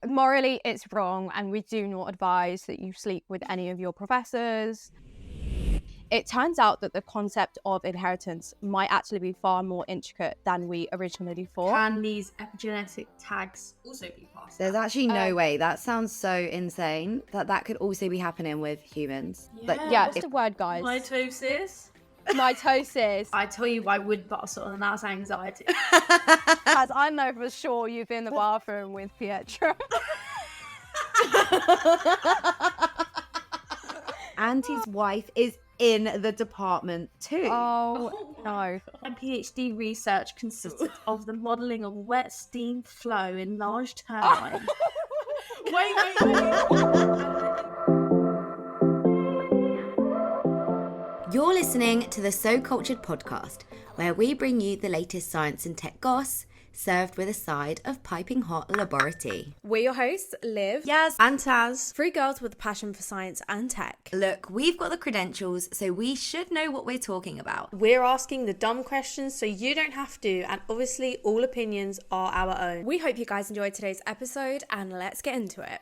morally it's wrong, and we do not advise that you sleep with any of your professors. It turns out that the concept of inheritance might actually be far more intricate than we originally thought. Can these epigenetic tags also be passed There's down? actually no way. That sounds so insane that could also be happening with humans. Yeah, what's the word, guys? Mitosis. Mitosis. I tell you, I would bustle, and that's anxiety. As I know for sure you've been in the bathroom with Pietro. Auntie's wife is in the department too. Oh no. My PhD research consisted of the modelling of wet steam flow in large turbines. Wait. You're listening to the So Cultured podcast, where we bring you the latest science and tech goss, served with a side of piping hot laboratory. We're your hosts, Liv, Yes, And Taz. three girls with a passion for science and tech. look, we've got the credentials, so we should know what we're talking about. We're asking the dumb questions so you don't have to, and obviously all opinions are our own. We hope you guys enjoyed today's episode, and let's get into it.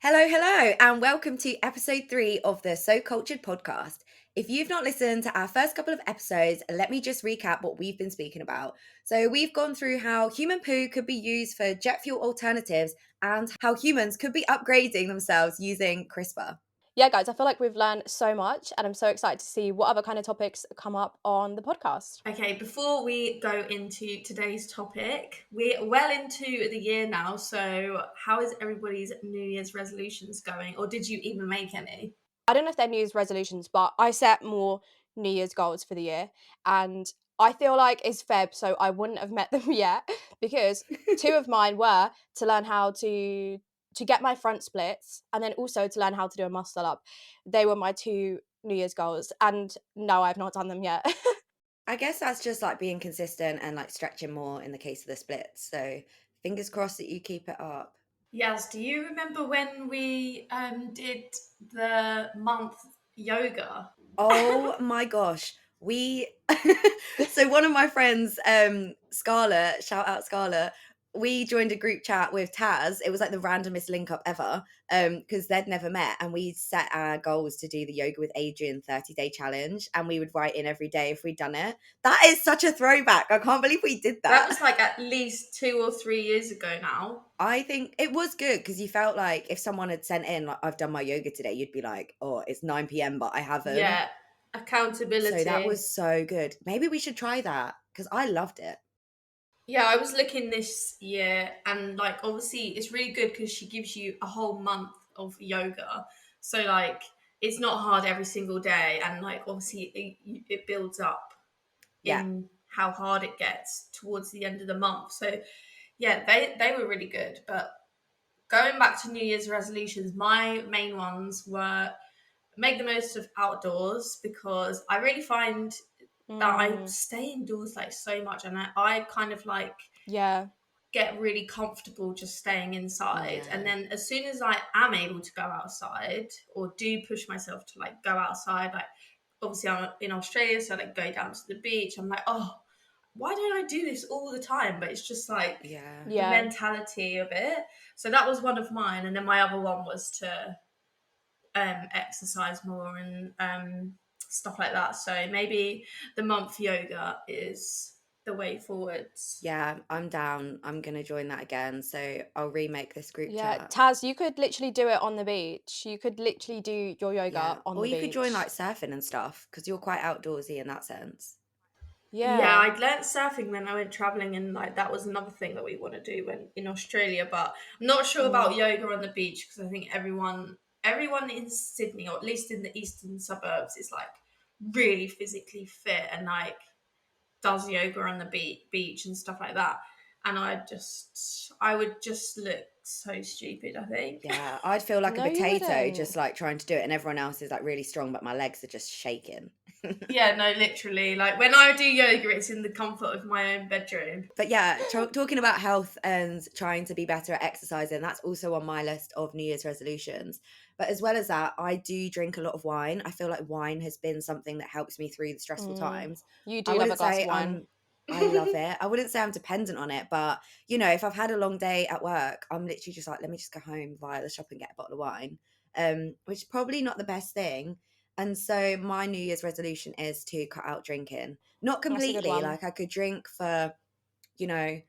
Hello, and welcome to episode 3 of the So Cultured podcast. If you've not listened to our first couple of episodes, let me just recap what we've been speaking about. So we've gone through how human poo could be used for jet fuel alternatives and how humans could be upgrading themselves using CRISPR. Yeah, guys, I feel like we've learned so much, and I'm so excited to see what other kind of topics come up on the podcast. Okay, before we go into today's topic, we're well into the year now, so how is everybody's New Year's resolutions going? Or did you even make any? I don't know if they're New Year's resolutions, but I set more New Year's goals for the year, and I feel like it's Feb, so I wouldn't have met them yet, because 2 of mine were to learn how to get my front splits, and then also to learn how to do a muscle up. They were my 2 New Year's goals, and no, I've not done them yet. I guess that's just like being consistent and like stretching more in the case of the splits. So fingers crossed that you keep it up. Yes, do you remember when we did the month yoga? Oh my gosh. So one of my friends, Scarlett, shout out Scarlett, we joined a group chat with Taz. It was like the randomest link up ever, because they'd never met, and we set our goals to do the Yoga with Adrian 30-day challenge, and we would write in every day if we'd done it. That is such a throwback. I can't believe we did That was like at least 2 or 3 years ago now. I think it was good because you felt like if someone had sent in like, I've done my yoga today, you'd be like, oh, it's 9 p.m. but I haven't. Yeah, accountability. So that was so good. Maybe we should try that because I loved it. Yeah, I was looking this year, and like obviously it's really good because she gives you a whole month of yoga. So like it's not hard every single day, and like obviously it builds up in how hard it gets towards the end of the month. So yeah, they were really good. But going back to New Year's resolutions, my main ones were make the most of outdoors, because I really find that I stay indoors like so much, and I kind of like get really comfortable just staying inside. And then as soon as I am able to go outside, or do push myself to like go outside, like obviously I'm in Australia, so I like go down to the beach, I'm like, oh, why don't I do this all the time? But it's just like the mentality of it. So that was one of mine, and then my other one was to exercise more and stuff like that. So maybe the month yoga is the way forwards. Yeah, I'm down. I'm gonna join that again. So I'll remake this group chat. Taz, you could literally do it on the beach. You could literally do your yoga on the beach. Or you could join like surfing and stuff because you're quite outdoorsy in that sense. Yeah, I learnt surfing when I went traveling, and like that was another thing that we want to do when in Australia. But I'm not sure about yoga on the beach, because I think everyone in Sydney, or at least in the eastern suburbs, is like really physically fit and like does yoga on the beach and stuff like that. and I would just look so stupid, I think. Yeah, I'd feel like No, a you potato wouldn't. just like trying to do it, and everyone else is like really strong, but my legs are just shaking. Yeah, no, literally. Like when I do yoga, it's in the comfort of my own bedroom. But yeah, talking about health and trying to be better at exercising, that's also on my list of New Year's resolutions. But as well as that, I do drink a lot of wine. I feel like wine has been something that helps me through the stressful times. You I do love a wouldn't glass say of wine. I love it. I wouldn't say I'm dependent on it, but you know, if I've had a long day at work, I'm literally just like, let me just go home via the shop and get a bottle of wine. Which is probably not the best thing. And so my New Year's resolution is to cut out drinking. Not That's a good completely, one. like I could drink for, you know,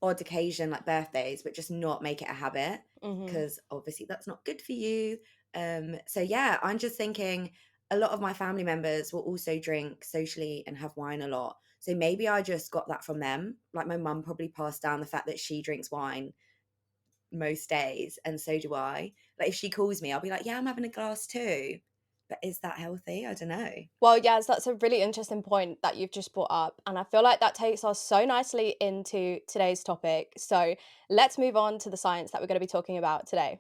odd occasion like birthdays, but just not make it a habit, because obviously that's not good for you. So yeah, I'm just thinking a lot of my family members will also drink socially and have wine a lot. So maybe I just got that from them. Like my mum probably passed down the fact that she drinks wine most days, and so do I. Like if she calls me, I'll be like, yeah, I'm having a glass too. But is that healthy? I don't know. Well, yes, that's a really interesting point that you've just brought up. And I feel like that takes us so nicely into today's topic. So let's move on to the science that we're going to be talking about today.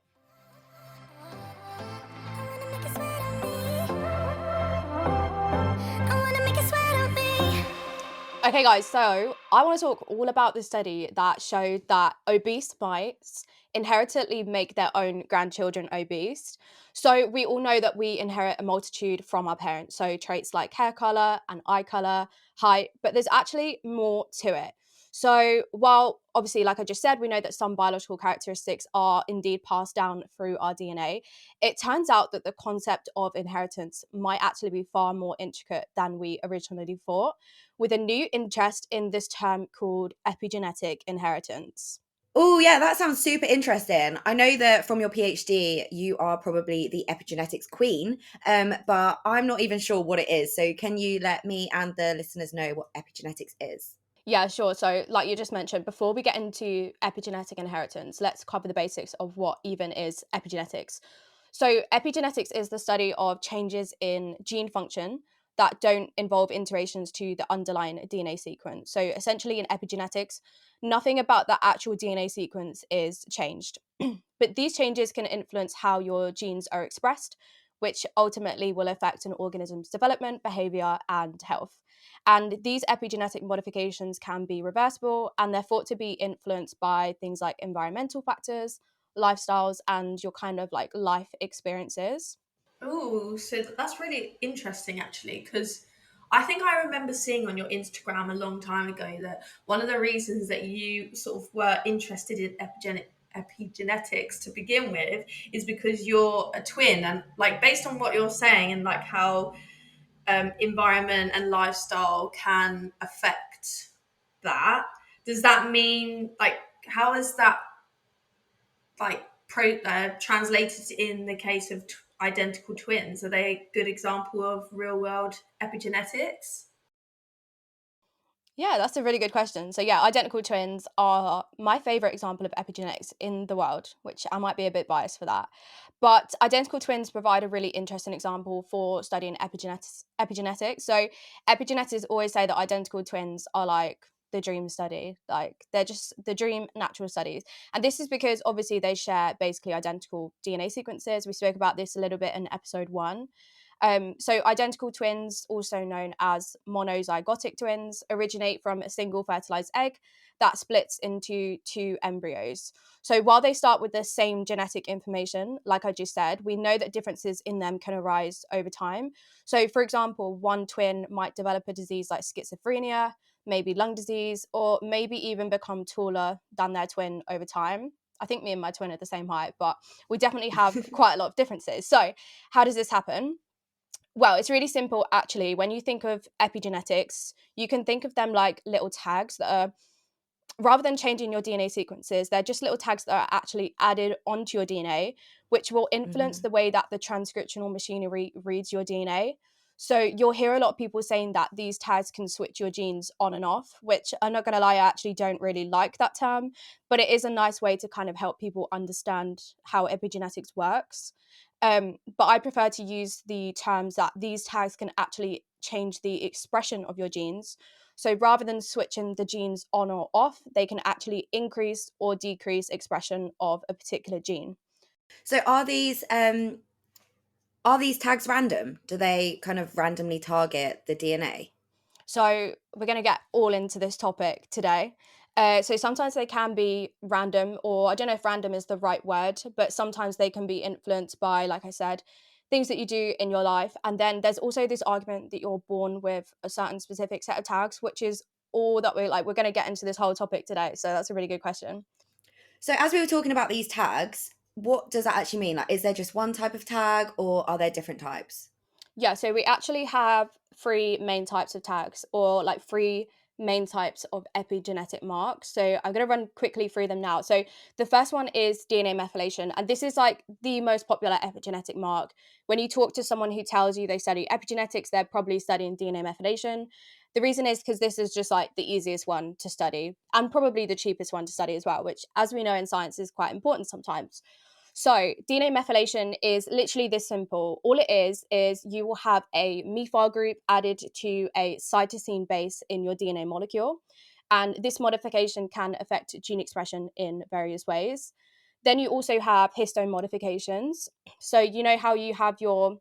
Okay, guys, so I want to talk all about the study that showed that obese mice inheritedly make their own grandchildren obese. So we all know that we inherit a multitude from our parents, so traits like hair color and eye color, height, but there's actually more to it. So while obviously, like I just said, we know that some biological characteristics are indeed passed down through our DNA, it turns out that the concept of inheritance might actually be far more intricate than we originally thought, with a new interest in this term called epigenetic inheritance. Oh, yeah, that sounds super interesting. I know that from your PhD, you are probably the epigenetics queen, but I'm not even sure what it is. So, can you let me and the listeners know what epigenetics is? Yeah, sure. So, like you just mentioned, before we get into epigenetic inheritance, let's cover the basics of what even is epigenetics. So, epigenetics is the study of changes in gene function that don't involve alterations to the underlying DNA sequence. So, essentially, in epigenetics, nothing about the actual DNA sequence is changed. But these changes can influence how your genes are expressed, which ultimately will affect an organism's development, behavior, and health. And these epigenetic modifications can be reversible, and they're thought to be influenced by things like environmental factors, lifestyles, and your kind of like life experiences. Oh, so that's really interesting actually, because I think I remember seeing on your Instagram a long time ago that one of the reasons that you sort of were interested in epigenetics to begin with is because you're a twin, and like based on what you're saying and like how environment and lifestyle can affect that. Does that mean like how is that like translated in the case of identical twins? Are they a good example of real world epigenetics? Yeah, that's a really good question. So, yeah, identical twins are my favorite example of epigenetics in the world, which I might be a bit biased for that. But identical twins provide a really interesting example for studying epigenetics. So, epigeneticists always say that identical twins are like the dream study, like they're just the dream natural studies. And this is because obviously they share basically identical DNA sequences. We spoke about this a little bit in episode 1. So identical twins, also known as monozygotic twins, originate from a single fertilized egg that splits into two embryos. So while they start with the same genetic information, like I just said, we know that differences in them can arise over time. So for example, one twin might develop a disease like schizophrenia, maybe lung disease, or maybe even become taller than their twin over time. I think me and my twin are the same height, but we definitely have quite a lot of differences. So how does this happen? Well, it's really simple, actually. When you think of epigenetics, you can think of them like little tags that are, rather than changing your DNA sequences, they're just little tags that are actually added onto your DNA, which will influence Mhm. the way that the transcriptional machinery reads your DNA. So you'll hear a lot of people saying that these tags can switch your genes on and off, which I'm not going to lie, I actually don't really like that term, but it is a nice way to kind of help people understand how epigenetics works. But I prefer to use the terms that these tags can actually change the expression of your genes. So rather than switching the genes on or off, they can actually increase or decrease expression of a particular gene. So are these tags random? Do they kind of randomly target the DNA? So we're going to get all into this topic today. So sometimes they can be random, or I don't know if random is the right word, but sometimes they can be influenced by, like I said, things that you do in your life. And then there's also this argument that you're born with a certain specific set of tags, which is all that we're going to get into this whole topic today. So that's a really good question. So as we were talking about these tags, what does that actually mean? Like, is there just one type of tag, or are there different types? Yeah, so we actually have three main types of tags, or like three main types of epigenetic marks. So I'm going to run quickly through them now. So the first one is DNA methylation, and this is like the most popular epigenetic mark. When you talk to someone who tells you they study epigenetics, they're probably studying DNA methylation. The reason is because this is just like the easiest one to study and probably the cheapest one to study as well, which, as we know in science, is quite important sometimes. So DNA methylation is literally this simple. All it is you will have a methyl group added to a cytosine base in your DNA molecule. And this modification can affect gene expression in various ways. Then you also have histone modifications. So you know how you have your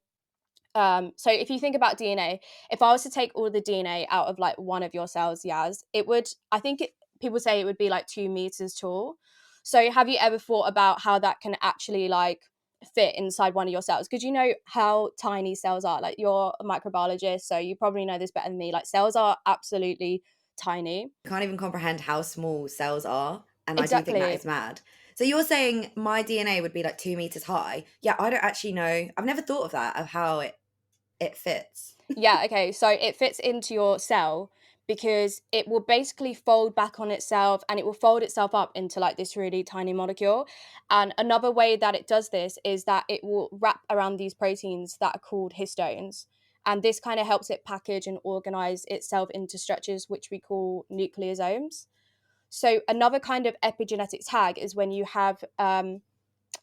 so if you think about DNA, if I was to take all the DNA out of like one of your cells, Yaz, it would, people say it would be like 2 meters tall. So have you ever thought about how that can actually like fit inside one of your cells? Because you know how tiny cells are. Like, you're a microbiologist, so you probably know this better than me. Like, cells are absolutely tiny. Can't even comprehend how small cells are, and I do think that Exactly. is mad. So you're saying my DNA would be like 2 meters high? Yeah, I don't actually know. I've never thought of that, of how it fits. Yeah, okay. So it fits into your cell because it will basically fold back on itself, and it will fold itself up into like this really tiny molecule. And another way that it does this is that it will wrap around these proteins that are called histones. And this kind of helps it package and organize itself into structures which we call nucleosomes. So another kind of epigenetic tag is when you have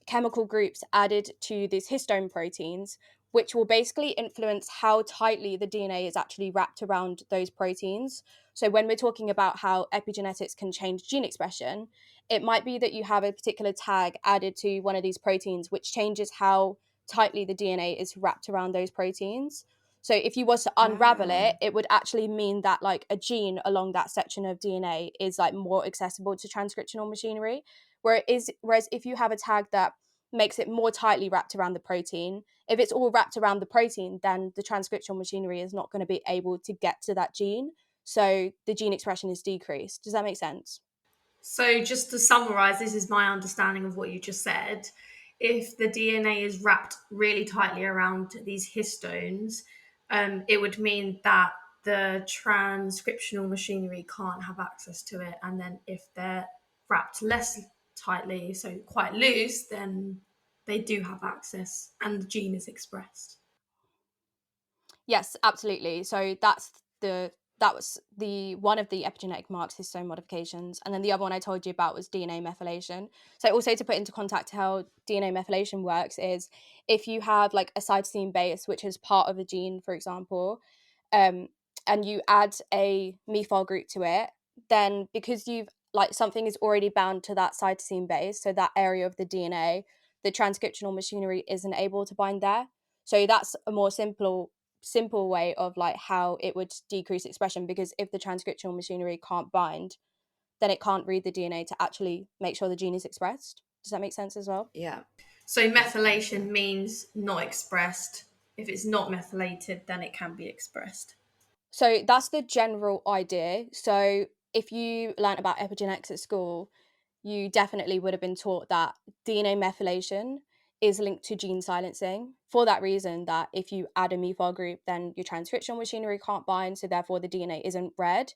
chemical groups added to these histone proteins, which will basically influence how tightly the DNA is actually wrapped around those proteins. So, when we're talking about how epigenetics can change gene expression, it might be that you have a particular tag added to one of these proteins, which changes how tightly the DNA is wrapped around those proteins. So, if you was to unravel Wow. it, it would actually mean that like a gene along that section of DNA is like more accessible to transcriptional machinery. Whereas if you have a tag that makes it more tightly wrapped around the protein, if it's all wrapped around the protein, then the transcriptional machinery is not going to be able to get to that gene. So the gene expression is decreased. Does that make sense? So, just to summarize, this is my understanding of what you just said. If the DNA is wrapped really tightly around these histones, it would mean that the transcriptional machinery can't have access to it. And then if they're wrapped less tightly, so quite loose, then they do have access and the gene is expressed. Yes, absolutely. So that was the one of the epigenetic marks, histone modifications, and then the other one I told you about was DNA methylation. So also, to put into context how DNA methylation works, is if you have like a cytosine base, which is part of a gene, for example, um, and you add a methyl group to it, then because you've like something is already bound to that cytosine base, so that area of the DNA, the transcriptional machinery isn't able to bind there. So that's a more simple way of like how it would decrease expression, because if the transcriptional machinery can't bind, then it can't read the DNA to actually make sure the gene is expressed. Does that make sense as well? Yeah. So, methylation means not expressed. If it's not methylated, then it can be expressed. So that's the general idea. So if you learnt about epigenetics at school, you definitely would have been taught that DNA methylation is linked to gene silencing, for that reason that if you add a methyl group, then your transcriptional machinery can't bind, so therefore the DNA isn't read.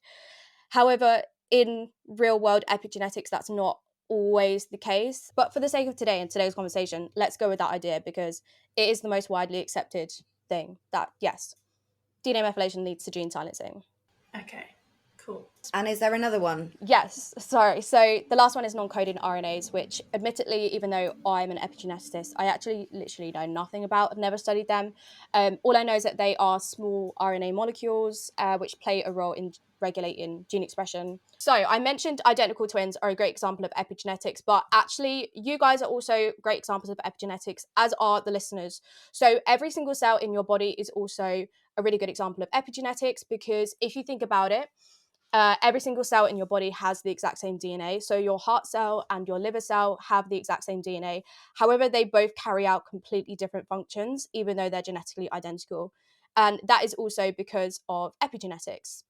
However, in real world epigenetics, that's not always the case. But for the sake of today and today's conversation, let's go with that idea, because it is the most widely accepted thing that, yes, DNA methylation leads to gene silencing. Okay, Cool. And is there another one? Yes, sorry. So the last one is non-coding RNAs, which admittedly, even though I'm an epigeneticist, I actually literally know nothing about. I've never studied them. All I know is that they are small RNA molecules which play a role in regulating gene expression. So I mentioned identical twins are a great example of epigenetics, but actually you guys are also great examples of epigenetics, as are the listeners. So every single cell in your body is also a really good example of epigenetics, because if you think about it, every single cell in your body has the exact same DNA. So your heart cell and your liver cell have the exact same DNA. However, they both carry out completely different functions, even though they're genetically identical. And that is also because of epigenetics.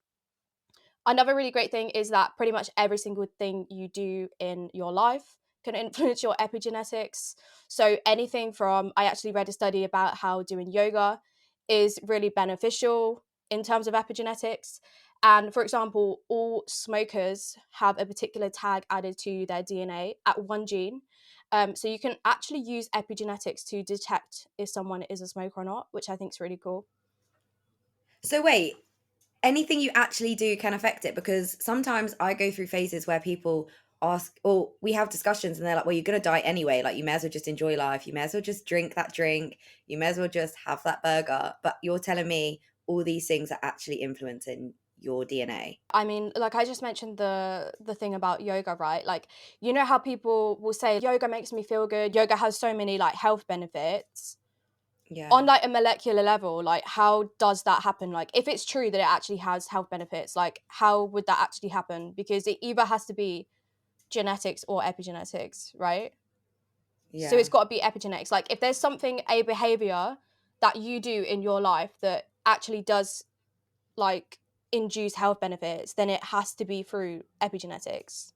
Another really great thing is that pretty much every single thing you do in your life can influence your epigenetics. So anything from, I actually read a study about how doing yoga is really beneficial in terms of epigenetics. And for example, all smokers have a particular tag added to their DNA at one gene. So you can actually use epigenetics to detect if someone is a smoker or not, which I think is really cool. So wait, anything you actually do can affect it, because sometimes I go through phases where people ask, or we have discussions and they're like, well, you're going to die anyway. Like, you may as well just enjoy life. You may as well just drink that drink. You may as well just have that burger. But you're telling me all these things are actually influencing your DNA. I mean, like I just mentioned the thing about yoga, right? Like, you know how people will say yoga makes me feel good. Yoga has so many like health benefits. Yeah. On like a molecular level, like how does that happen? Like if it's true that it actually has health benefits, like how would that actually happen? Because it either has to be genetics or epigenetics, right? Yeah. So it's got to be epigenetics. Like if there's something, a behavior that you do in your life that actually does like induce health benefits, then it has to be through epigenetics.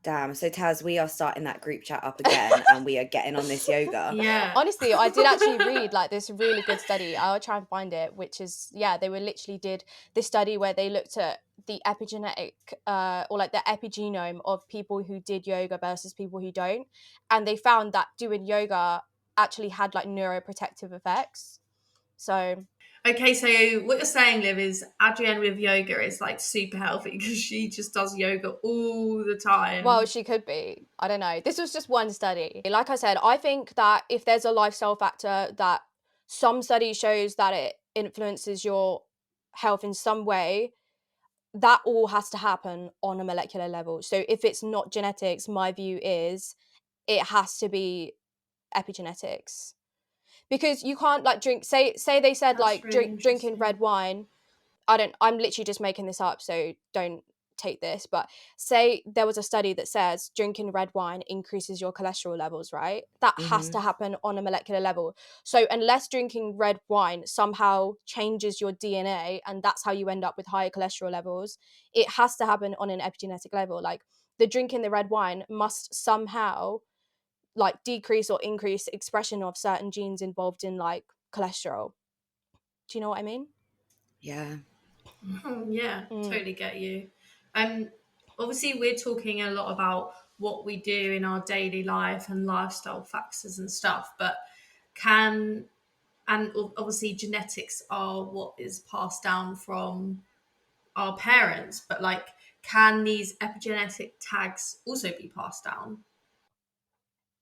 Damn. So Taz, we are starting that group chat up again and we are getting on this yoga. Yeah. Honestly, I did actually read like this really good study. I'll try and find it, which is, yeah, they were literally did this study where they looked at the epigenetic or like the epigenome of people who did yoga versus people who don't. And they found that doing yoga actually had like neuroprotective effects. So Okay, so what you're saying, Liv, is Adrienne with yoga is like super healthy because she just does yoga all the time. well, she could be. I don't know. This was just one study. Like I said, I think that if there's a lifestyle factor, that some study shows that it influences your health in some way, that all has to happen on a molecular level. So if it's not genetics, my view is it has to be epigenetics. Because you can't like drink, say they said That's like really drinking interesting. red wine. I'm literally just making this up, so don't take this, but say there was a study that says drinking red wine increases your cholesterol levels, right? That has to happen on a molecular level. So unless drinking red wine somehow changes your DNA and that's how you end up with higher cholesterol levels, it has to happen on an epigenetic level. Like the drinking the red wine must somehow like decrease or increase expression of certain genes involved in like cholesterol. Do you know what I mean? Yeah. Yeah, totally get you. Obviously, we're talking a lot about what we do in our daily life and lifestyle factors and stuff, but obviously genetics are what is passed down from our parents, but like, can these epigenetic tags also be passed down?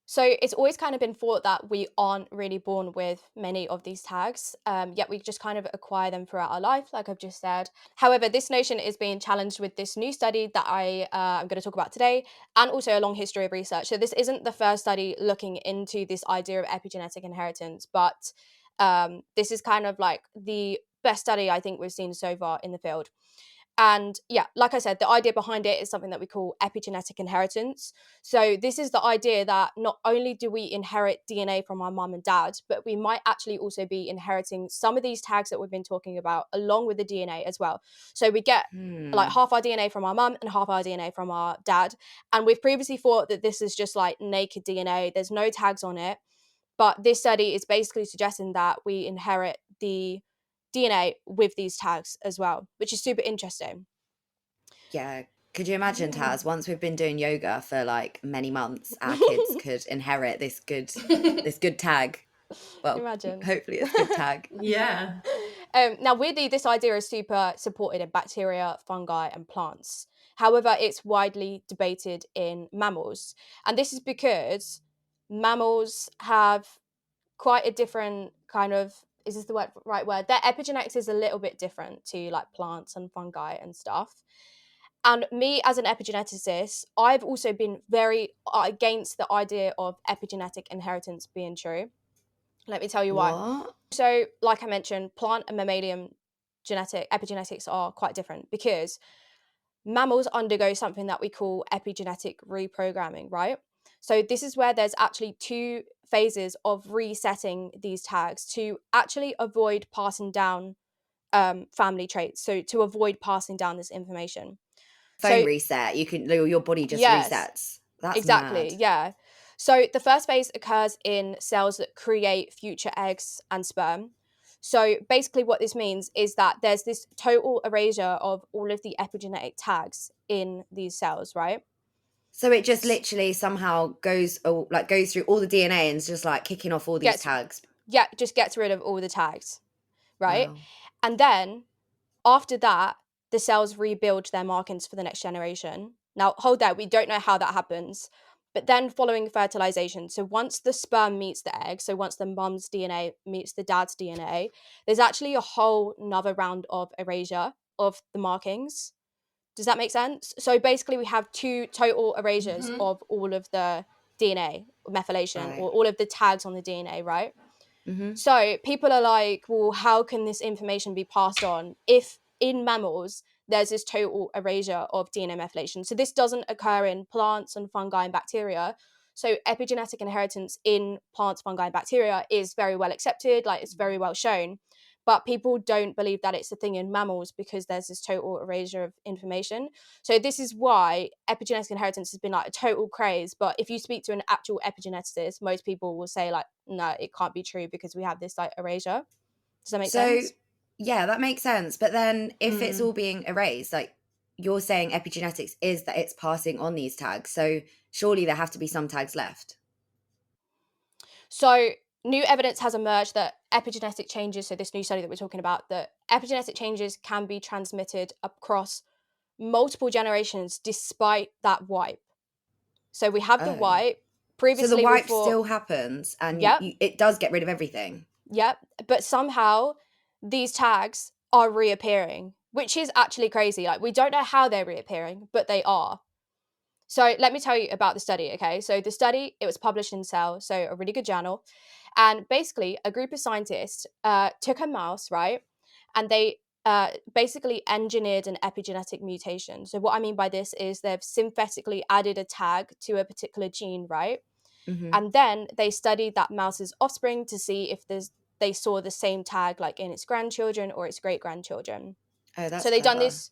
So it's always kind of been thought that we aren't really born with many of these tags, yet we just kind of acquire them throughout our life, like I've just said. However, this notion is being challenged with this new study that I'm going to talk about today, and also a long history of research. So this isn't the first study looking into this idea of epigenetic inheritance, but this is kind of like the best study I think we've seen so far in the field. And yeah, like I said, the idea behind it is something that we call epigenetic inheritance. So this is the idea that not only do we inherit DNA from our mum and dad, but we might actually also be inheriting some of these tags that we've been talking about along with the DNA as well. So we get like half our DNA from our mum and half our DNA from our dad. And we've previously thought that this is just like naked DNA. There's no tags on it. But this study is basically suggesting that we inherit the DNA with these tags as well, which is super interesting. Yeah. Could you imagine, Taz, once we've been doing yoga for like many months, our kids could inherit this good tag. Well, Imagine. hopefully it's good tag. Yeah. Now, weirdly, this idea is super supported in bacteria, fungi, and plants. However, it's widely debated in mammals. And this is because mammals have quite a different kind of, is this the right word? Their epigenetics is a little bit different to like plants and fungi and stuff. And me as an epigeneticist, I've also been very against the idea of epigenetic inheritance being true. Let me tell you why. What? So, like I mentioned, plant and mammalian epigenetics are quite different because mammals undergo something that we call epigenetic reprogramming, right? So, this is where there's actually two phases of resetting these tags to actually avoid passing down family traits. So, to avoid passing down this information. Phone So, reset. You can, your body just yes, resets. That's exactly. mad. Yeah. So the first phase occurs in cells that create future eggs and sperm. So basically, what this means is that there's this total erasure of all of the epigenetic tags in these cells, right? So it just literally somehow goes through all the DNA and is just like kicking off all these Gets, tags. yeah, just gets rid of all the tags, right? Wow. And then after that, the cells rebuild their markings for the next generation. Now, hold there, we don't know how that happens. But then following fertilization, so once the sperm meets the egg, so once the mum's DNA meets the dad's DNA, there's actually a whole another round of erasure of the markings. Does that make sense? So basically we have two total erasures of all of the DNA methylation Right. or all of the tags on the DNA, right? Mm-hmm. So people are like, well, how can this information be passed on if in mammals there's this total erasure of DNA methylation? So this doesn't occur in plants and fungi and bacteria. So epigenetic inheritance in plants, fungi, and bacteria is very well accepted, like it's very well shown. But people don't believe that it's a thing in mammals because there's this total erasure of information. So this is why epigenetic inheritance has been like a total craze. But if you speak to an actual epigeneticist, most people will say like, no, it can't be true because we have this like erasure. Does that make sense? Yeah, that makes sense. But then if it's all being erased, like you're saying epigenetics is that it's passing on these tags. So surely there have to be some tags left. So new evidence has emerged that epigenetic changes, so this new study that we're talking about, that epigenetic changes can be transmitted across multiple generations despite that wipe. So we have the Oh. wipe. So the Previously, wipe we thought, still happens and yep, it does get rid of everything. yep, but somehow these tags are reappearing, which is actually crazy. Like we don't know how they're reappearing, but they are. So let me tell you about the study, okay? So the study, it was published in Cell, so a really good journal. And basically, a group of scientists took a mouse, right? And they basically engineered an epigenetic mutation. So what I mean by this is they've synthetically added a tag to a particular gene, right? Mm-hmm. And then they studied that mouse's offspring to see if they saw the same tag like in its grandchildren or its great-grandchildren. Oh, that's So they've done clever. this.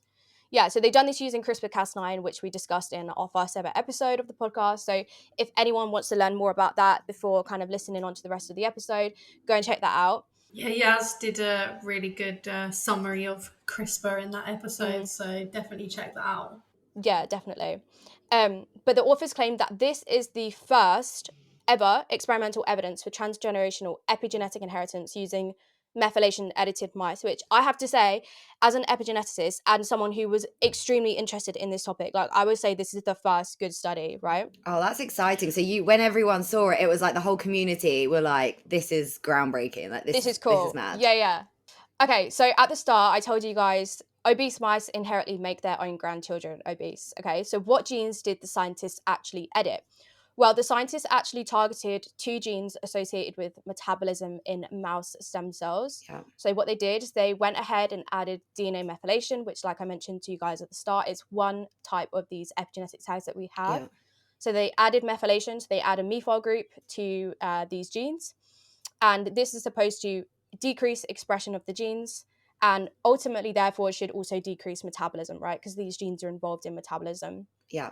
Yeah, so they've done this using CRISPR-Cas9, which we discussed in our first ever episode of the podcast. So if anyone wants to learn more about that before kind of listening on to the rest of the episode, go and check that out. Yeah, Yaz did a really good summary of CRISPR in that episode, so definitely check that out. Yeah, definitely. But the authors claim that this is the first ever experimental evidence for transgenerational epigenetic inheritance using methylation edited mice, which I have to say, as an epigeneticist and someone who was extremely interested in this topic, like I would say this is the first good study, right? Oh, that's exciting. So when everyone saw it, it was like the whole community were like, this is groundbreaking. Like This is cool. This is mad. Yeah. Okay, so at the start, I told you guys obese mice inherently make their own grandchildren obese. Okay, so what genes did the scientists actually edit? Well, the scientists actually targeted two genes associated with metabolism in mouse stem cells. Yeah. So what they did is they went ahead and added DNA methylation, which, like I mentioned to you guys at the start, is one type of these epigenetic tags that we have. Yeah. So they added methylation, so they add a methyl group to these genes. And this is supposed to decrease expression of the genes and ultimately, therefore, should also decrease metabolism, right? Because these genes are involved in metabolism. Yeah.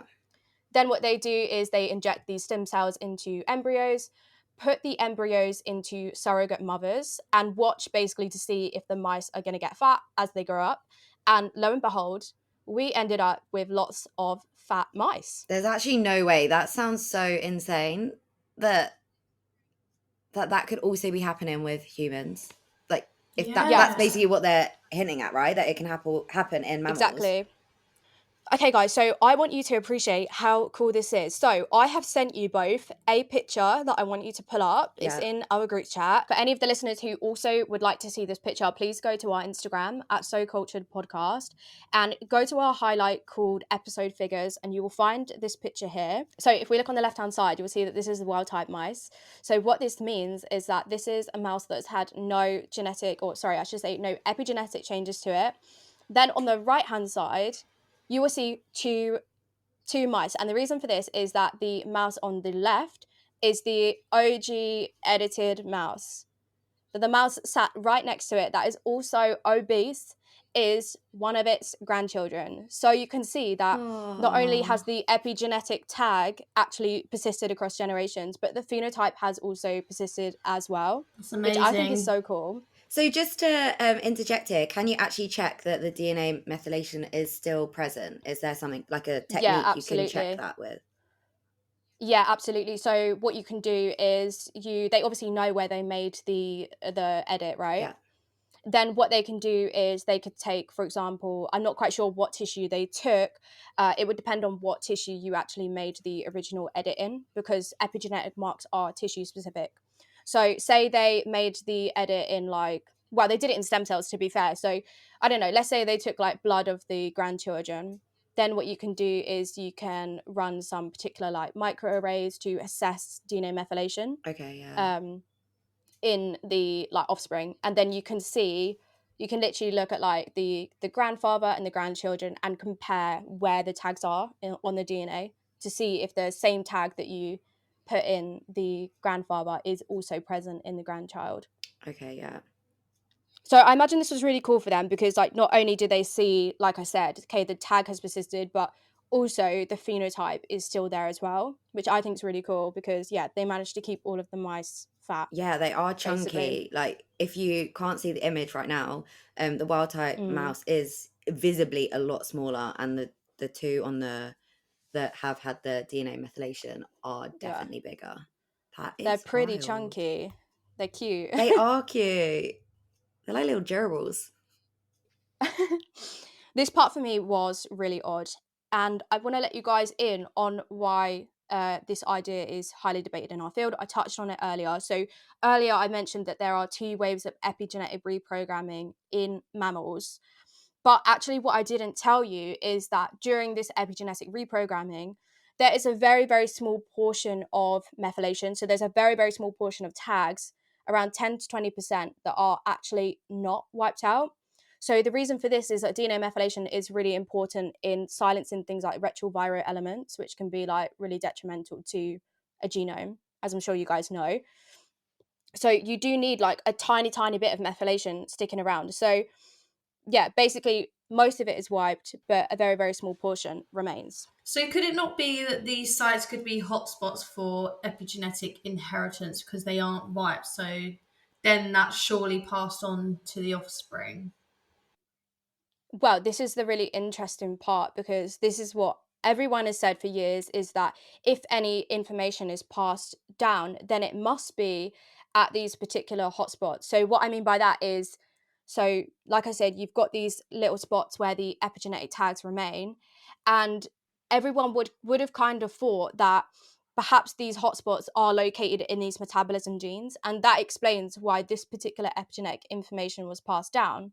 Then what they do is they inject these stem cells into embryos, put the embryos into surrogate mothers, and watch basically to see if the mice are going to get fat as they grow up. And lo and behold, we ended up with lots of fat mice. There's actually no way. That sounds so insane that could also be happening with humans. Like, If Yeah. that's basically what they're hinting at, right? That it can happen in mammals. Exactly. Okay, guys, so I want you to appreciate how cool this is. So I have sent you both a picture that I want you to pull up. It's Yeah. in our group chat. For any of the listeners who also would like to see this picture, please go to our Instagram at soculturedpodcast and go to our highlight called episode figures, and you will find this picture here. So if we look on the left-hand side, you'll see that this is the wild type mice. So what this means is that this is a mouse that's had no epigenetic changes to it. Then on the right-hand side, you will see two mice, and the reason for this is that the mouse on the left is the OG edited mouse. So the mouse sat right next to it that is also obese is one of its grandchildren. So you can see that not only has the epigenetic tag actually persisted across generations, but the phenotype has also persisted as well. That's which I think is amazing. so cool. So just to interject here, can you actually check that the DNA methylation is still present? Is there something like a technique you can check absolutely. that with? Yeah, absolutely. So what you can do is they obviously know where they made the edit, right? Yeah. Then what they can do is they could take, for example, I'm not quite sure what tissue they took. It would depend on what tissue you actually made the original edit in, because epigenetic marks are tissue specific. So say they made the edit in they did it in stem cells, to be fair. So I don't know, let's say they took like blood of the grandchildren. Then what you can do is you can run some particular like microarrays to assess DNA methylation. Okay, yeah. In the like offspring, and then you can literally look at like the grandfather and the grandchildren and compare where the tags are on the DNA to see if the same tag that you put in the grandfather is also present in the grandchild. Okay, yeah. So I imagine this was really cool for them, because like not only did they see, like I said, okay, the tag has persisted, but also the phenotype is still there as well, which I think is really cool, because they managed to keep all of the mice fat. Yeah, they are chunky. Basically. Like, if you can't see the image right now, the wild type mouse is visibly a lot smaller, and the two on that have had the DNA methylation are definitely bigger. They're pretty wild. chunky. They're cute. They are cute. They're like little gerbils. This part for me was really odd, and I want to let you guys in on why this idea is highly debated in our field. I touched on it earlier. So earlier I mentioned that there are two waves of epigenetic reprogramming in mammals. But actually what I didn't tell you is that during this epigenetic reprogramming, there is a very, very small portion of methylation. So there's a very, very small portion of tags, around 10 to 20%, that are actually not wiped out. So the reason for this is that DNA methylation is really important in silencing things like retroviral elements, which can be like really detrimental to a genome, as I'm sure you guys know. So you do need like a tiny, tiny bit of methylation sticking around. So yeah, basically most of it is wiped, but a very, very small portion remains. So could it not be that these sites could be hotspots for epigenetic inheritance because they aren't wiped? So then that's surely passed on to the offspring. Well, this is the really interesting part, because this is what everyone has said for years, is that if any information is passed down, then it must be at these particular hotspots. So what I mean by that is, so like I said, you've got these little spots where the epigenetic tags remain, and everyone would have kind of thought that perhaps these hotspots are located in these metabolism genes, and that explains why this particular epigenetic information was passed down.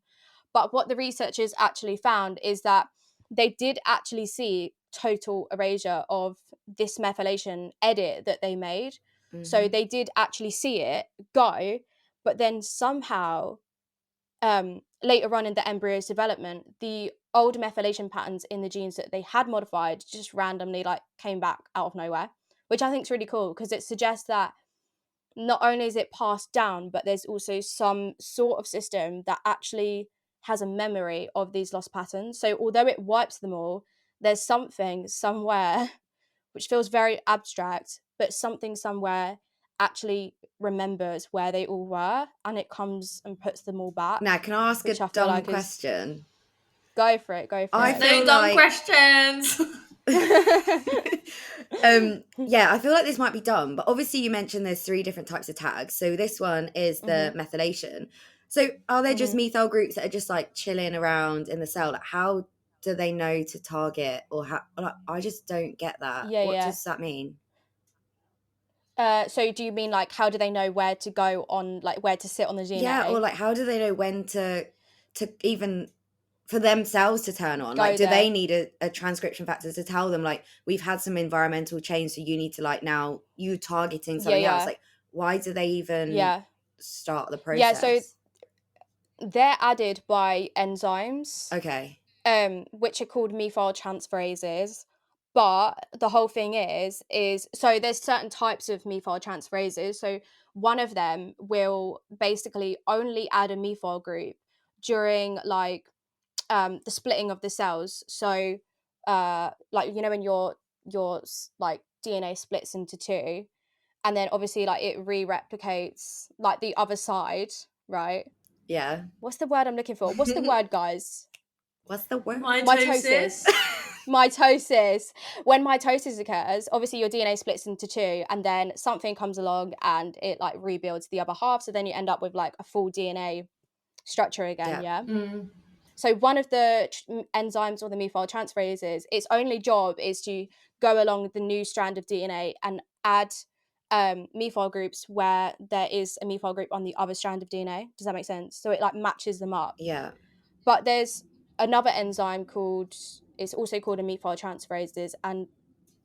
But what the researchers actually found is that they did actually see total erasure of this methylation edit that they made. Mm-hmm. So they did actually see it go, but then somehow later on in the embryo's development, the old methylation patterns in the genes that they had modified just randomly like came back out of nowhere, which I think is really cool, because it suggests that not only is it passed down, but there's also some sort of system that actually has a memory of these lost patterns. So although it wipes them all, there's something somewhere, which feels very abstract, but something somewhere actually remembers where they all were, and it comes and puts them all back. Now, can I ask a dumb question? Go for it. No dumb questions. Yeah, I feel like this might be dumb, but obviously you mentioned there's 3 different types of tags. So this one is the methylation. So are there just Mhm. methyl groups that are just like chilling around in the cell? Like, how do they know to target, or how? Like, I just don't get that. Yeah, What yeah. does that mean? So do you mean like how do they know where to go on, like where to sit on the DNA? Yeah, or like how do they know when to even for themselves to turn on? Go Like, do there. they need a transcription factor to tell them like we've had some environmental change, so you need to like now you targeting something Yeah, else? yeah. Like, why do they even Yeah. start the Yeah, so process? they're added by enzymes, Okay. which are called methyltransferases. But the whole thing is so there's certain types of methyltransferases. So one of them will basically only add a methyl group during like the splitting of the cells. So like you know when your like DNA splits into two, and then obviously like it re-replicates like the other side, right? Yeah. What's the word I'm looking for? What's the word, guys? What's the word? Mitosis. Mitosis. When mitosis occurs, obviously your DNA splits into two, and then something comes along and it like rebuilds the other half. So then you end up with like a full DNA structure again. Yeah. Yeah. So one of the enzymes or the methyltransferases, its only job is to go along the new strand of DNA and add methyl groups where there is a methyl group on the other strand of DNA. Does that make sense? So it like matches them up. Yeah. But there's another enzyme it's also called a methyltransferases, and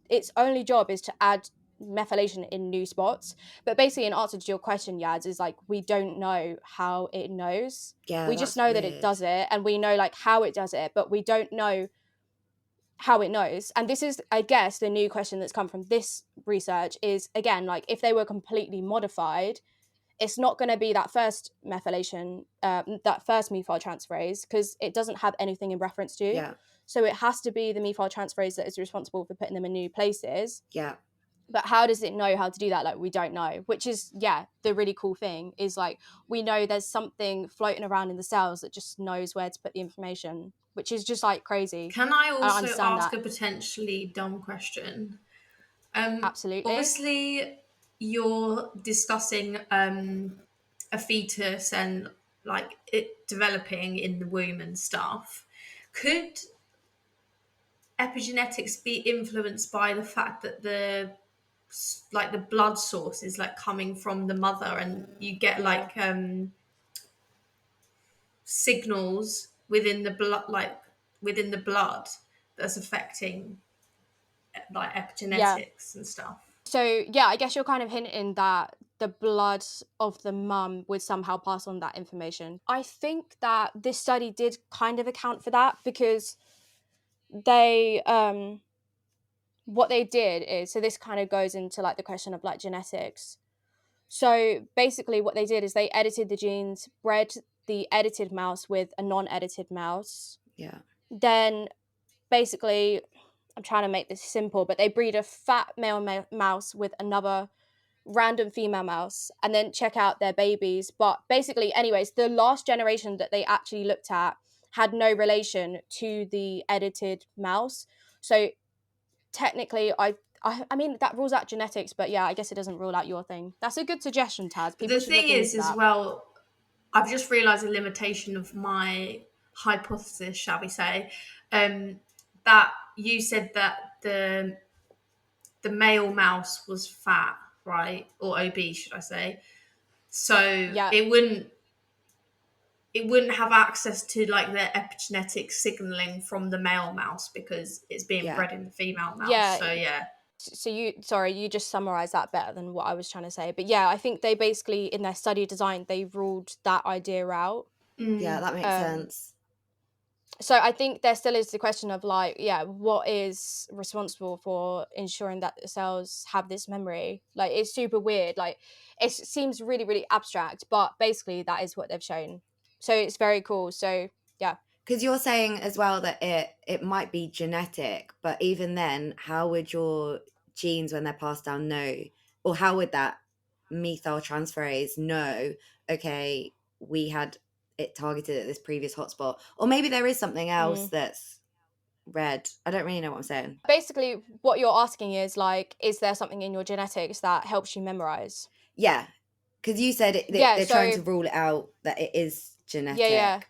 its only job is to add methylation in new spots. But basically, in answer to your question, Yads, is like we don't know how it knows. Yeah, We just that's know that it weird. does it, and we know like how it does it, but we don't know how it knows. And this is, I guess, the new question that's come from this research is again, like if they were completely modified, it's not going to be that first methylation, that first methyltransferase, because it doesn't have anything in reference to. Yeah. So it has to be the methyltransferase that is responsible for putting them in new places. Yeah. But how does it know how to do that? Like, we don't know, which is, yeah, the really cool thing is like, we know there's something floating around in the cells that just knows where to put the information, which is just like crazy. Can I don't also understand ask that. a potentially dumb question? Absolutely. Obviously, you're discussing a fetus and like it developing in the womb and stuff. Could epigenetics be influenced by the fact that the blood source is like coming from the mother, and you get Yeah. like signals within the blood that's affecting like epigenetics and stuff? So yeah, I guess you're kind of hinting that the blood of the mum would somehow pass on that information. I think that this study did kind of account for that, because they what they did is, so this kind of goes into like the question of like genetics. So basically what they did is they edited the genes, bred the edited mouse with a non-edited mouse. Yeah. Then basically, I'm trying to make this simple, but they breed a fat male mouse with another random female mouse and then check out their babies. But basically, anyways, the last generation that they actually looked at had no relation to the edited mouse. So technically, I mean, that rules out genetics, but yeah, I guess it doesn't rule out your thing. That's a good suggestion, Taz. But People the should thing look into is, as that. well, I've just realised a limitation of my hypothesis, shall we say, that you said that the male mouse was fat, right, or obese, should I say? So Yeah. it wouldn't have access to like the epigenetic signaling from the male mouse because it's being Yeah. bred in the female mouse. Yeah. So yeah. So you just summarized that better than what I was trying to say. But yeah, I think they basically, in their study design, they ruled that idea out. Yeah, that makes sense. So I think there still is the question of like, yeah, what is responsible for ensuring that the cells have this memory? Like, it's super weird. Like, it seems really, really abstract, but basically that is what they've shown. So it's very cool. So yeah. Because you're saying as well that it might be genetic, but even then, how would your genes, when they're passed down, know, or how would that methyltransferase know, okay, we had it targeted at this previous hotspot, or maybe there is something else that's red. I don't really know what I'm saying. Basically, what you're asking is like, is there something in your genetics that helps you memorize? Yeah. Because you said Yeah, they're trying to so rule it out that it is genetic. yeah.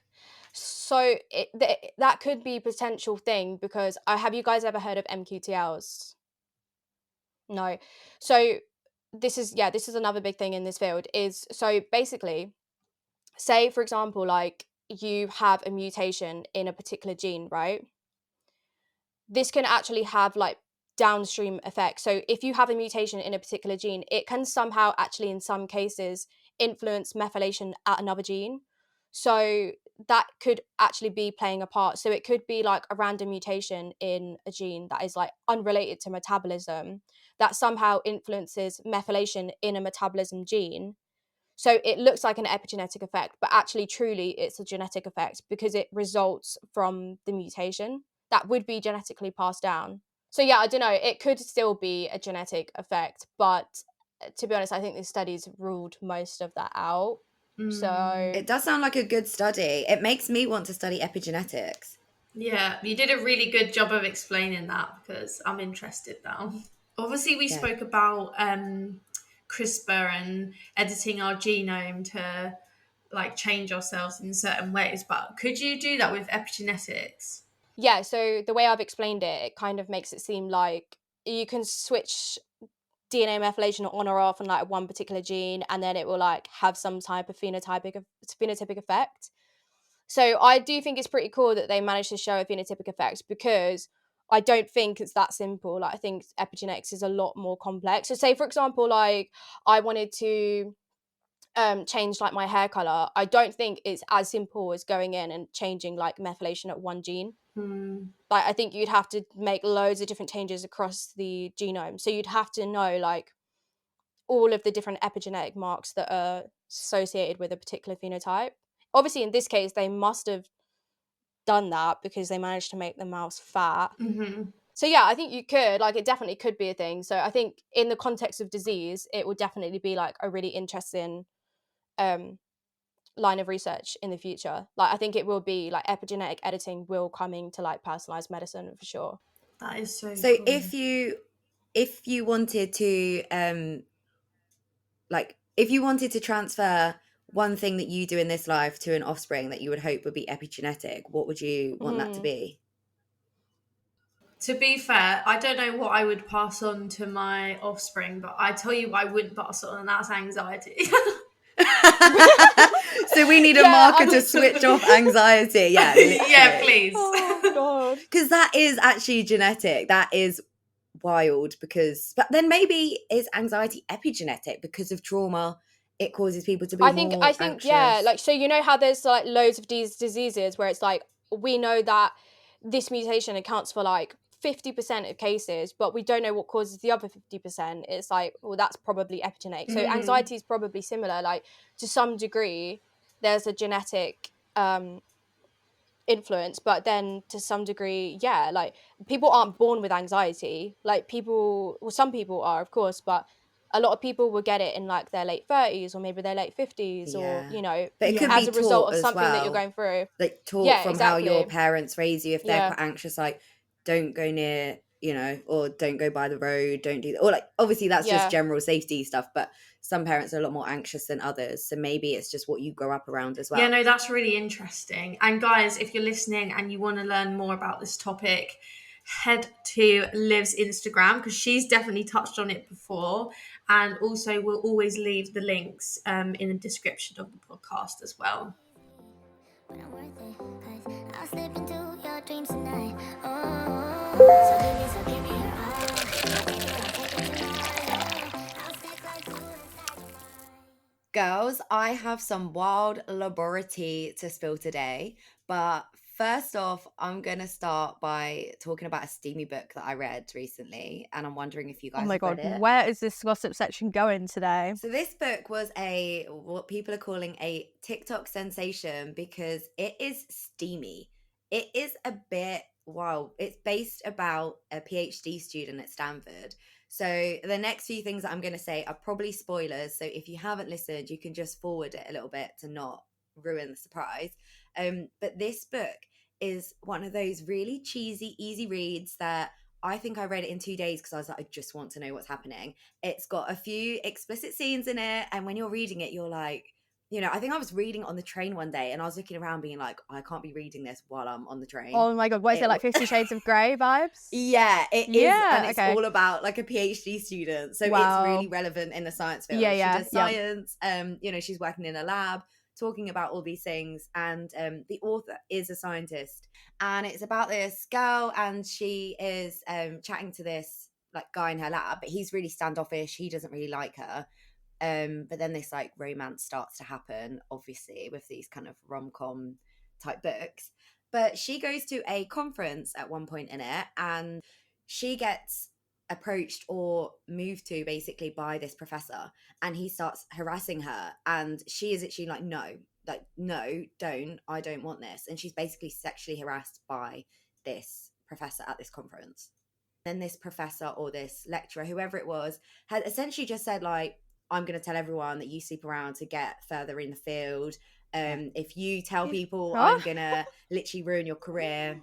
So that could be a potential thing because have you guys ever heard of MQTLs? No. So this is another big thing in this field is so basically, say for example, like you have a mutation in a particular gene, right? This can actually have like downstream effects. So if you have a mutation in a particular gene, it can somehow actually in some cases influence methylation at another gene. So that could actually be playing a part. So it could be like a random mutation in a gene that is like unrelated to metabolism that somehow influences methylation in a metabolism gene. So it looks like an epigenetic effect, but actually truly it's a genetic effect because it results from the mutation that would be genetically passed down. So yeah, I don't know, it could still be a genetic effect, but to be honest, I think the studies ruled most of that out. So It does sound like a good study. It makes me want to study epigenetics. Yeah, you did a really good job of explaining that because I'm interested now. Obviously, we Yeah. spoke about CRISPR and editing our genome to like change ourselves in certain ways, but could you do that with epigenetics? yeah, so the way I've explained it, it kind of makes it seem like you can switch DNA methylation on or off on like one particular gene, and then it will like have some type of phenotypic effect. So I do think it's pretty cool that they managed to show a phenotypic effect because I don't think it's that simple. Like I think epigenetics is a lot more complex. So say for example, like I wanted to change like my hair color. I don't think it's as simple as going in and changing like methylation at one gene. Like I think you'd have to make loads of different changes across the genome. So you'd have to know like all of the different epigenetic marks that are associated with a particular phenotype. Obviously, in this case, they must have done that because they managed to make the mouse fat. So yeah, I think you could, like, it definitely could be a thing. So I think in the context of disease, it would definitely be like a really interesting line of research in the future. Like I think it will be like epigenetic editing will come into like personalized medicine for sure. That is so So cool. if you wanted to if you wanted to transfer one thing that you do in this life to an offspring that you would hope would be epigenetic, what would you want that to be? To be fair, I don't know what I would pass on to my offspring, but I tell you what I wouldn't pass on, and that's anxiety. So we need a marker to switch off anxiety. Yeah, yeah, please. Oh god. Because that is actually genetic. That is wild but then maybe is anxiety epigenetic because of trauma? It causes people to be I think more anxious. yeah, like so you know how there's like loads of these diseases where it's like we know that this mutation accounts for like 50% of cases, but we don't know what causes the other 50%. It's like, well, that's probably epigenetic. So anxiety is probably similar. Like to some degree, there's a genetic influence, but then to some degree, yeah, like people aren't born with anxiety. Like some people are, of course, but a lot of people will get it in like their late 30s or maybe their late 50s or Yeah. you know But it could as be a result taught of as something that you're well. going through. Like taught Yeah, from how your exactly. parents raise you. If they're Yeah. quite anxious, like don't go near, or don't go by the road, don't do that. Or like obviously that's just Yeah. general safety stuff, but some parents are a lot more anxious than others. So maybe it's just what you grow up around as well. Yeah, no, that's really interesting. And guys, if you're listening and you want to learn more about this topic, head to Liv's Instagram because she's definitely touched on it before. And also, we'll always leave the links in the description of the podcast as well. But I'm worth it, 'cause I'll slip into your dreams tonight. Oh, so give me your all. Baby, I'll take it tonight. I'll stick like glue inside your mind. Girls, I have some wild laboratory to spill today, but first off, I'm going to start by talking about a steamy book that I read recently, and I'm wondering if you guys Oh my have god, read it. where is this gossip section going today? So this book was what people are calling a TikTok sensation because it is steamy. It is a bit wild. It's based about a PhD student at Stanford. So the next few things that I'm going to say are probably spoilers. So if you haven't listened, you can just forward it a little bit to not ruin the surprise. But this book is one of those really cheesy, easy reads that I think I read it in 2 days because I was like, I just want to know what's happening. It's got a few explicit scenes in it, and when you're reading it, you're like, you know, I think I was reading it on the train one day, and I was looking around being like, I can't be reading this while I'm on the train. Oh my god, what is it, like 50 Shades of Grey vibes? Yeah, it is, Yeah, and it's okay. all about like a PhD student, so Wow. it's really relevant in the science field. Yeah, She yeah, does yeah. science, you know, she's working in a lab talking about all these things, and the author is a scientist, and it's about this girl, and she is chatting to this like guy in her lab, but he's really standoffish, he doesn't really like her. But then this like romance starts to happen, obviously, with these kind of rom-com type books. But she goes to a conference at one point in it, and she gets approached or moved to basically by this professor, and he starts harassing her, and she is actually like, no, I don't want this. And she's basically sexually harassed by this professor at this conference. Then this professor or this lecturer, whoever it was, had essentially just said like, I'm going to tell everyone that you sleep around to get further in the field. If you tell people, I'm going to literally ruin your career.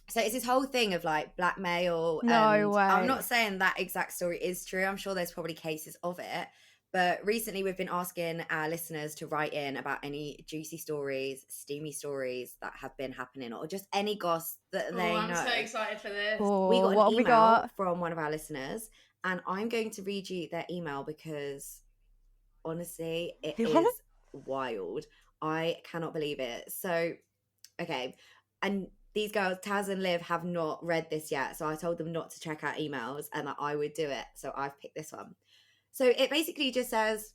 So it's this whole thing of like blackmail. No way. I'm not saying that exact story is true. I'm sure there's probably cases of it. But recently we've been asking our listeners to write in about any juicy stories, steamy stories that have been happening, or just any goss that they know. I'm so excited for this. We got what an have we email got? from one of our listeners, and I'm going to read you their email because honestly, it is wild. I cannot believe it. So, okay. And these girls, Taz and Liv, have not read this yet. So I told them not to check out emails and that I would do it. So I've picked this one. So it basically just says,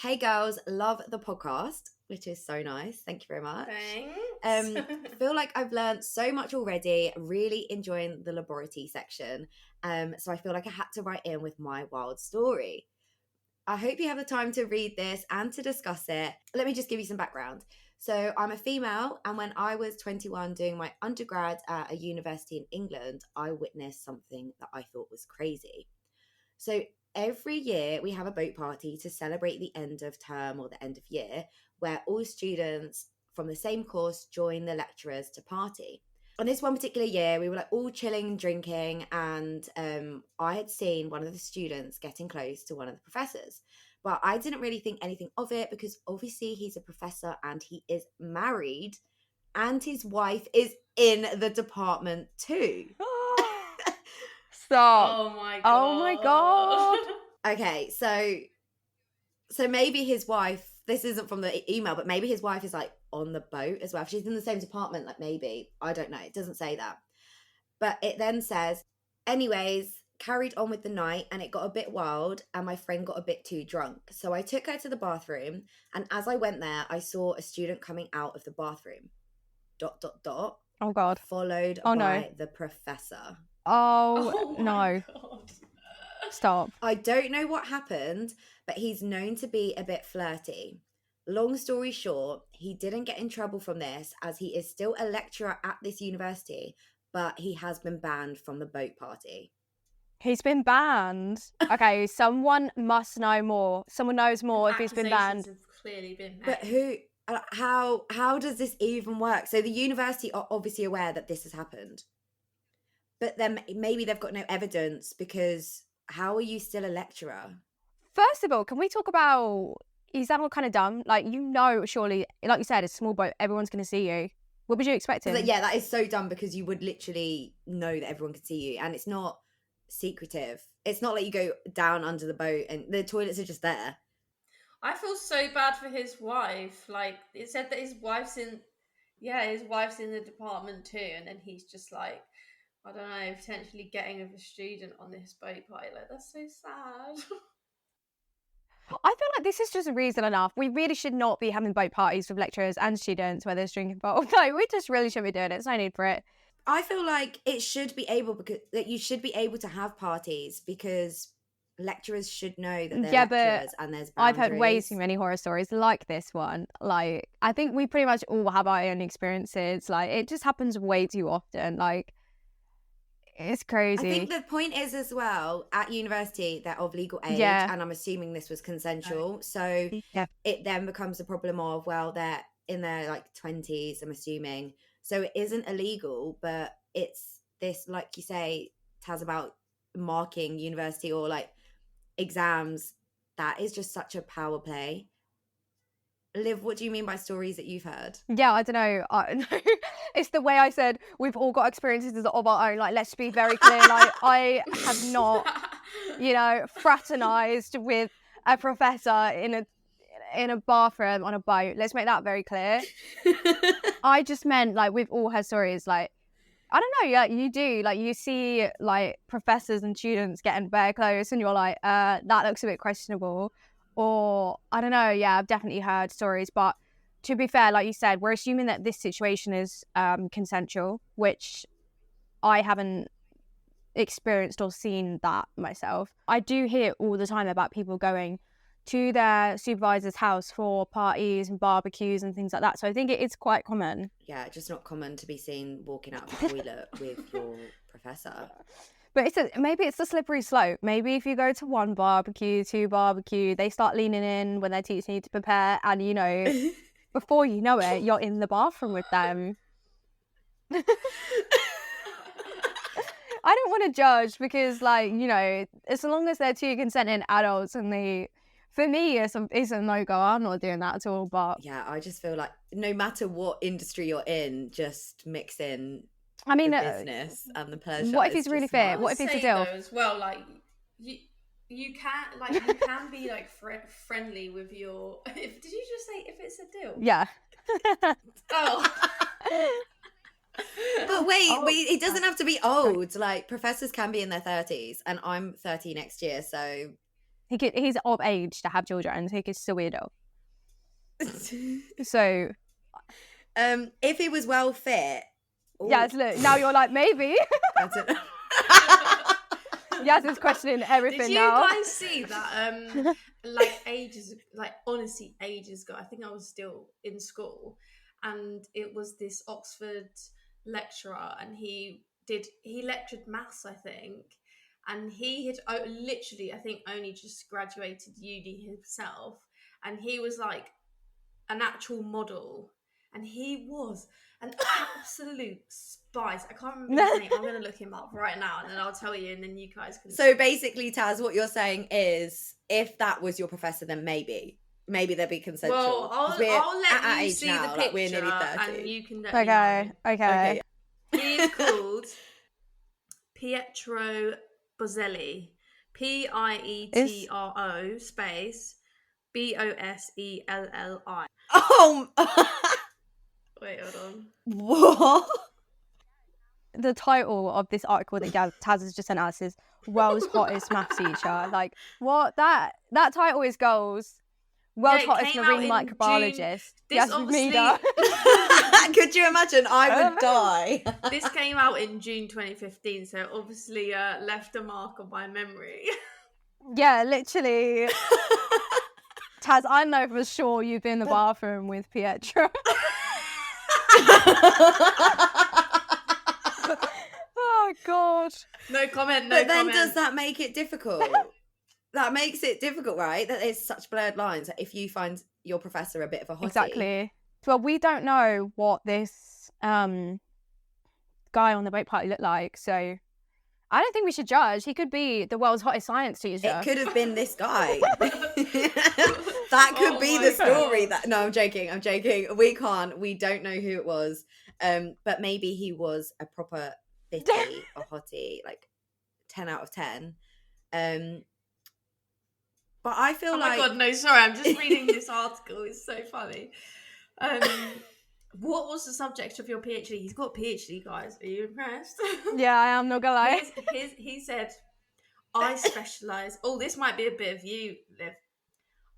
hey girls, love the podcast, which is so nice. Thank you very much. Thanks. Feel like I've learned so much already. Really enjoying the laboratory section. So I feel like I had to write in with my wild story. I hope you have the time to read this and to discuss it. Let me just give you some background. So I'm a female, and when I was 21 doing my undergrad at a university in England, I witnessed something that I thought was crazy. So every year we have a boat party to celebrate the end of term or the end of year, where all students from the same course join the lecturers to party. On this one particular year, we were like all chilling and drinking, and I had seen one of the students getting close to one of the professors, but I didn't really think anything of it because obviously he's a professor and he is married, and his wife is in the department too. Stop. Oh my god. Oh my god. Okay, so maybe his wife, this isn't from the email, but maybe his wife is like on the boat as well. If she's in the same department, like maybe, I don't know. It doesn't say that. But it then says, anyways, carried on with the night and it got a bit wild and my friend got a bit too drunk. So I took her to the bathroom, and as I went there, I saw a student coming out of the bathroom. ... Oh god. Followed Oh, by no. the professor. Oh, my no. God. Stop. I don't know what happened, but he's known to be a bit flirty. Long story short, he didn't get in trouble from this as he is still a lecturer at this university, but he has been banned from the boat party. He's been banned. Okay, someone must know more. Someone knows more if he's been banned. Accusations have clearly been made. But who, how does this even work? So the university are obviously aware that this has happened, but then maybe they've got no evidence, because how are you still a lecturer? First of all, can we talk about, is that not kind of dumb? Like, you know, surely, like you said, it's a small boat, everyone's going to see you. What was you expecting? Yeah, that is so dumb, because you would literally know that everyone could see you, and it's not secretive. It's not like you go down under the boat and the toilets are just there. I feel so bad for his wife. Like, it said that his wife's in the department too, and then he's just like, I don't know, potentially getting with a student on this boat party. Like, that's so sad. I feel like this is just reason enough. We really should not be having boat parties with lecturers and students where there's drink involved. No, we just really shouldn't be doing it. There's no need for it. I feel like it should be able, because that you should be able to have parties, because lecturers should know that they're lecturers and there's boundaries. I've heard way too many horror stories like this one. Like, I think we pretty much all have our own experiences. Like, it just happens way too often. Like, it's crazy. I think the point is as well, at university, they're of legal age, Yeah. and I'm assuming this was consensual. So Yeah. it then becomes a problem of, well, they're in their like 20s, I'm assuming. So it isn't illegal, but it's this, like you say, Taz, about marking university or like exams, that is just such a power play. Liv, what do you mean by stories that you've heard? Yeah, I don't know. It's the way I said we've all got experiences of our own. Like, let's be very clear. Like, I have not, fraternized with a professor in a bathroom on a boat. Let's make that very clear. I just meant like we've all had stories. Like, I don't know. Yeah, you do. Like, you see like professors and students getting very close, and you're like, that looks a bit questionable. Or I don't know. Yeah, I've definitely heard stories, but to be fair, like you said, we're assuming that this situation is consensual, which I haven't experienced or seen that myself. I do hear all the time about people going to their supervisor's house for parties and barbecues and things like that. So I think it is quite common. Yeah, just not common to be seen walking out of the toilet with your professor. But maybe it's a slippery slope. Maybe if you go to one barbecue, two barbecue, they start leaning in when they're teaching you to prepare, and before you know it, you're in the bathroom with them. I don't want to judge because, like, as long as they're two consenting adults, and for me, it's a no-go. I'm not doing that at all. But yeah, I just feel like no matter what industry you're in, just mix in. I mean, the business and the pleasure. What if he's really fit? What if he's a DILF? As well, like you can be like friendly with your. Did you just say if it's a DILF? Yeah. Oh. But wait, it doesn't have to be old. Like, professors can be in their 30s, and I'm 30 next year, so he's of age to have children, so he could still be a DILF. So, if he was well fit. Yes, look, now you're like, maybe. Yaz is questioning everything now. Did you guys see that? Honestly, ages ago, I think I was still in school, and it was this Oxford lecturer, and he lectured maths, I think, and he had literally, I think, only just graduated uni himself, and he was like an actual model, and he was an absolute spice. I can't remember his name. I'm going to look him up right now, and then I'll tell you, and then you guys can. So basically, Taz, what you're saying is, if that was your professor, then maybe there'd be consensual. Well, I'll let you see the picture, like, we're nearly 30. and you can let me know. Okay. He's called Pietro Boselli. Pietro space Boselli. Oh. Wait, hold on. What? The title of this article that Taz has just sent us is "World's Hottest Maths Teacher." Like, what? That title is goals. World's Hottest Marine Microbiologist. Yes, obviously... Could you imagine? I would die. This came out in June 2015, so obviously left a mark on my memory. Yeah, literally. Taz, I know for sure you've been in the bathroom with Pietro. Oh God. No comment. But then does that make it difficult? That makes it difficult, right? That there's such blurred lines. If you find your professor a bit of a hottie. Exactly. Well, we don't know what this guy on the boat party looked like, so I don't think we should judge. He could be the world's hottest science teacher. It could have been this guy. That could be the story. No, I'm joking. We don't know who it was. But maybe he was a proper bitty or hottie, like 10 out of 10. But I feel like... Oh my God, no, sorry. I'm just reading this article. It's so funny. What was the subject of your PhD? He's got a PhD, guys. Are you impressed? Yeah, I am, not gonna lie. He said, I specialise... Oh, this might be a bit of you, Liv.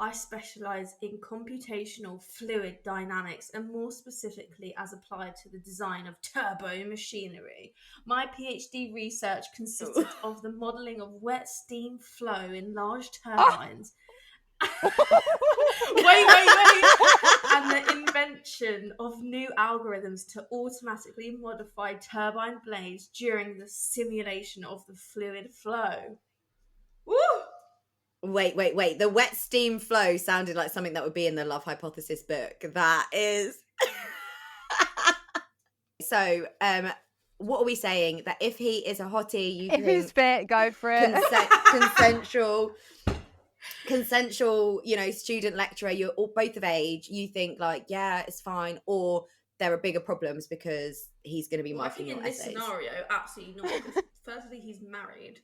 I specialise in computational fluid dynamics, and more specifically as applied to the design of turbo machinery. My PhD research consisted of the modelling of wet steam flow in large turbines. Wait. And the invention of new algorithms to automatically modify turbine blades during the simulation of the fluid flow. Woo! Wait. The wet steam flow sounded like something that would be in the Love Hypothesis book. That is... So, what are we saying? That if he is a hottie, you If he's think fit, go for it. consensual, you know, student lecturer, you're all both of age, you think like, yeah, it's fine, or there are bigger problems because he's going to be Well, I think marking in your this essays. scenario, absolutely not. Because firstly, he's married.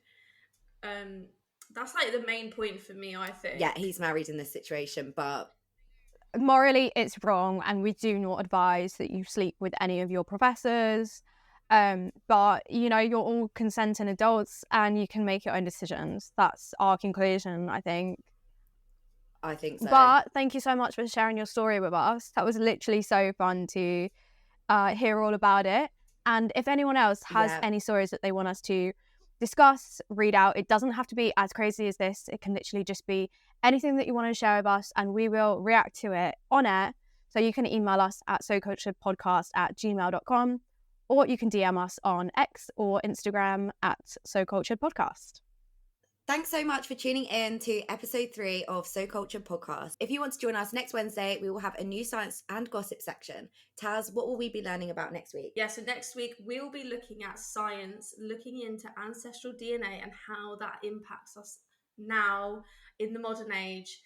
That's like the main point for me, I think. Yeah, he's married in this situation, but Morally, it's wrong, and we do not advise that you sleep with any of your professors. But you know, you're all consenting adults, and you can make your own decisions. That's our conclusion, I think. I think so. But thank you so much for sharing your story with us. That was literally so fun to hear all about it. And if anyone else has any stories that they want us to discuss, read out, it doesn't have to be as crazy as this. It can literally just be anything that you want to share with us, and we will react to it on air. So you can email us at soculturedpodcast@gmail.com, or you can DM us on X or Instagram at soculturedpodcast. Thanks so much for tuning in to episode 3 of So Cultured Podcast. If you want to join us next Wednesday, we will have a new science and gossip section. Taz, what will we be learning about next week? Yeah, so next week we'll be looking at science, looking into ancestral DNA and how that impacts us now in the modern age,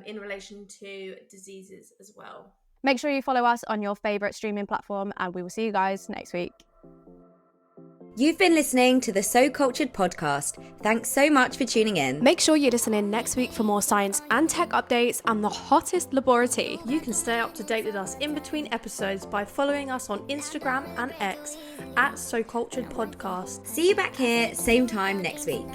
in relation to diseases as well. Make sure you follow us on your favourite streaming platform, and we will see you guys next week. You've been listening to the So Cultured Podcast. Thanks so much for tuning in. Make sure you listen in next week for more science and tech updates and the hottest laboratory. You can stay up to date with us in between episodes by following us on Instagram and X at So Cultured Podcast. See you back here, same time next week.